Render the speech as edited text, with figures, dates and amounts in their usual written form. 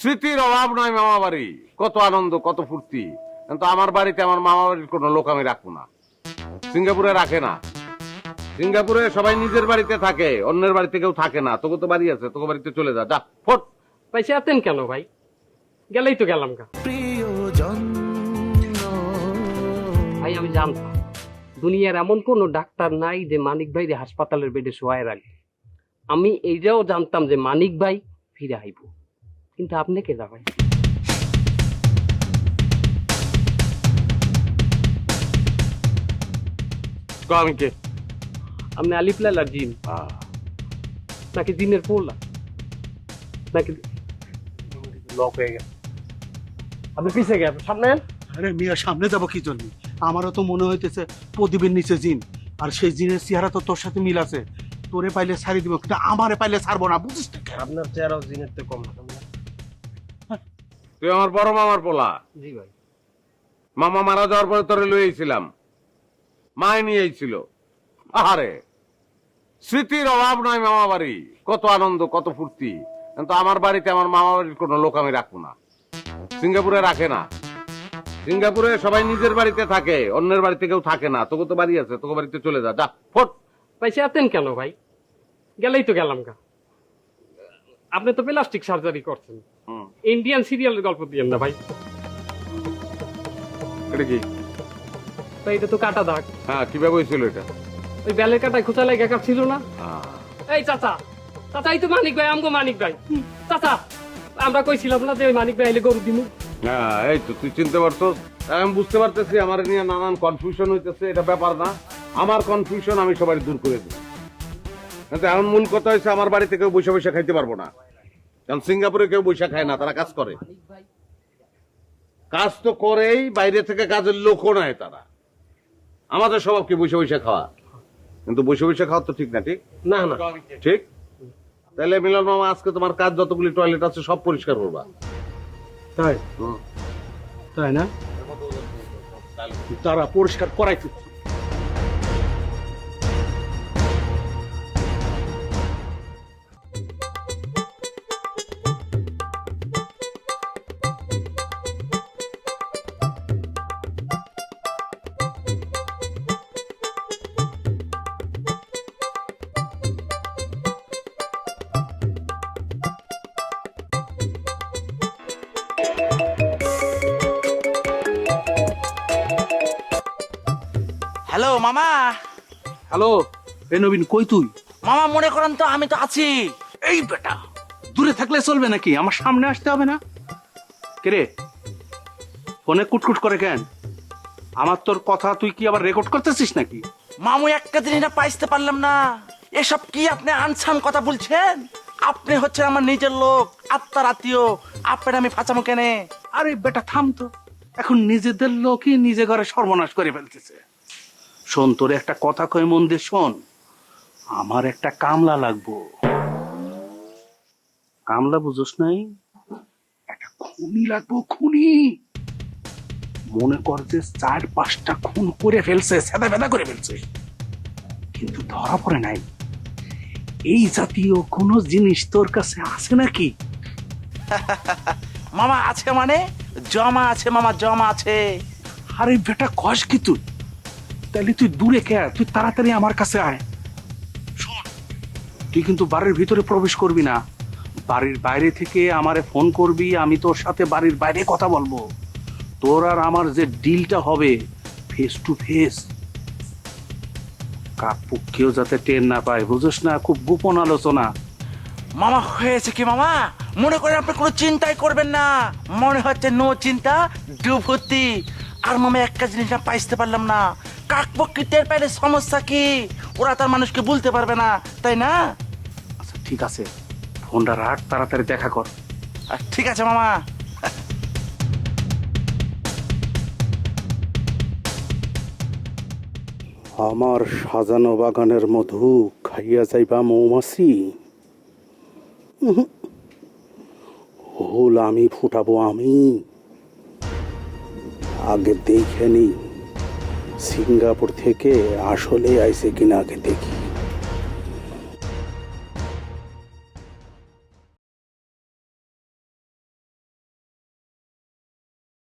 স্মৃতির অভাব নয় মামা বাড়ি, কত আনন্দ কত ফুর্তি। কিন্তু আমার বাড়িতে আমার মামা বাড়ির কোনো লোক আমি রাখবো না। সিঙ্গাপুরে রাখে না। সিঙ্গাপুরে সবাই নিজের বাড়িতে থাকে, অন্যের বাড়িতে কেউ থাকে না। তোকে তো বাড়ি আছে, তোকে বাড়িতে চলে যা, ফোট। পয়সা আতেন কেন ভাই? গেলেই তো গেলাম গা। ভাই আমি জানতাম দুনিয়ার এমন কোন ডাক্তার নাই যে মানিক ভাই হাসপাতালের বেডে শোয়ায় রাখবে। আমি এইটাও জানতাম যে মানিক ভাই ফিরে আইব, কিন্তু আপনি কে যা ভাই? আমি কে? আপনি আলিফ লাইলার জিন নাকি জিনের পোলা নাকি? লক হয়ে গেছে, আপনি পিছিয়ে গেছেন, সামনে। আরে মিয়া, সামনে যাবো কি জন্য? আমারও তো মনে হইতেছে প্রদীপের নিচে জিন, আর সেই জিনের চেহারা তো তোর সাথে মিল আছে। তোরে পাইলে ছাড়ি দিব, কিন্তু আমারে পাইলে ছাড়বো না, বুঝিস না? আপনার চেহারাও জিনের তো কম না। তুই আমার বড় মামার পোলা। জি ভাই। মামা মারা যাওয়ার পরে তোরে লইয়েছিলাম, মায় নিয়ে ছিল। আহারে, স্মৃতির অভাব নয় মামা বাড়ি, কত আনন্দ কত ফুর্তি। কিন্তু আমার বাড়িতে আমার মামা বাড়ির কোনো লোক আমি রাখবো না। সিঙ্গাপুরে রাখে না। সিঙ্গাপুরে সবাই নিজের বাড়িতে থাকে, অন্যের বাড়িতে কেউ থাকে না। তোকে তো বাড়ি আছে, তোকে বাড়িতে চলে যা, যা, ফোট। পয়সা আতেন কেন ভাই? গেলেই তো গেলাম গা। আপনি তো প্লাস্টিক সার্জারি করছেন, ইন্ডিয়ান সিরিয়ালের গল্প দিয়েন না ভাই। এটা কি? তো এটা তো কাটা দাগ। হ্যাঁ, কিভাবে হয়েছিল এটা? ওই বেলের কাটায় খোঁচা লেগে ছিল না? আহ, এই চাচা, চাচা এই তো মানিক ভাই, আমগো মানিক ভাই। চাচা, আমরা কইছিলাম না যে ওই মানিক ভাই এলে গরু দিমু। হ্যাঁ, এই তো তুই চিনতে পারছো। আমি বুঝতে পারতেছি আমার নিয়ে নানান কনফিউশন হইতেছে, এটা ব্যাপার না। আমার কনফিউশন আমি সবাই দূর করে দিই। কিন্তু এখন মূল কথা হচ্ছে আমার বাড়িতে কেউ বসে বসে খাইতে পারবো না। কারণ সিঙ্গাপুরে কেউ বসে খায় না, তারা কাজ করে। কাজ তো করেই, বাইরে থেকে কাজের লোকও নয় তারা। আমাদের স্বভাব কি বসে বসে খাওয়া, কিন্তু বসে বসে খাওয়া তো ঠিক না। ঠিক না না ঠিক। তাহলে মিলন মামা, আজকে তোমার কাজ যতগুলি টয়লেট আছে সব পরিষ্কার করবা। তাই তাই না? তারা পরিষ্কার করাইতে। হ্যালো মামা। হ্যালো, এ নবীন, কই তুই? মামা মনে করেন তো আমি তো আছি। এই বেটা, দূরে থাকলে চলবে নাকি? আমার সামনে আসতে হবে না? কেরে, ফোনে কুটকুট করে কেন? আমার তোর কথা তুই কি আবার রেকর্ড করতেছিস নাকি? মামু একটা জিনিস না পাইতে পারলাম না। এসব কি আপনি আনসান কথা বলছেন? আপনি হচ্ছেন আমার নিজের লোক, আত্মার আত্মীয়। আপনার আমি ফাঁচামো কেনে? আরে বেটা থাম তো, এখন নিজেদের লোকই নিজে ঘরে সর্বনাশ করে ফেলতেছে। শোন, তোর একটা কথা কই, মন দিয়ে শোন। আমার একটা কামলা লাগবো। কামলা বুঝোস নাই? একটা খুনি লাগবো, খুনি। মনে কর যে 4-5টা খুন করে ফেলছে, সেদা বেদা করে ফেলছে, কিন্তু ধরা পড়ে নাই। এই জাতীয় কোন জিনিস তোর কাছে আছে নাকি? মামা আছে মানে? জমা আছে মামা, জমা আছে। আরে বেটা, কস কি তুই? তাহলে তুই দূরে কে, তুই তাড়াতাড়ি আমার কাছে আয়। শোন, তুই কিন্তু বাড়ির ভিতরে প্রবেশ করবি না। বাড়ির বাইরে থেকে আমারে ফোন করবি, আমি তোর সাথে বাড়ির বাইরে কথা বলবো। তোর আর আমার যে ডিলটা হবে, ফেস টু ফেস। কাকপক্ষেও যাতে টের না পায়, বুঝোস না? খুব গোপন আলোচনা। মামা হয়েছে কি মামা, মনে করেন আপনি কোনো চিন্তাই করবেন না। মনে হচ্ছে নো চিন্তা ডুবতি। আর মামা একটা জিনিস না পাইতে পারলাম না, কাকপক্ষী টের পাইলে সমস্যা কি? ওরা তার মানুষকে বলতে পারবে না, তাই না? আচ্ছা ঠিক আছে, ফোনটা রাখ, তাড়াতাড়ি দেখা কর। ঠিক আছে মামা। আমার সাজানো বাগানের মধু খাইয়া যাইবা মৌমাছি? হুল আমি ফুটাবো আমি। আগে দেখে নি সিঙ্গাপুর থেকে আসলে আইছে কিনা, আগে দেখি।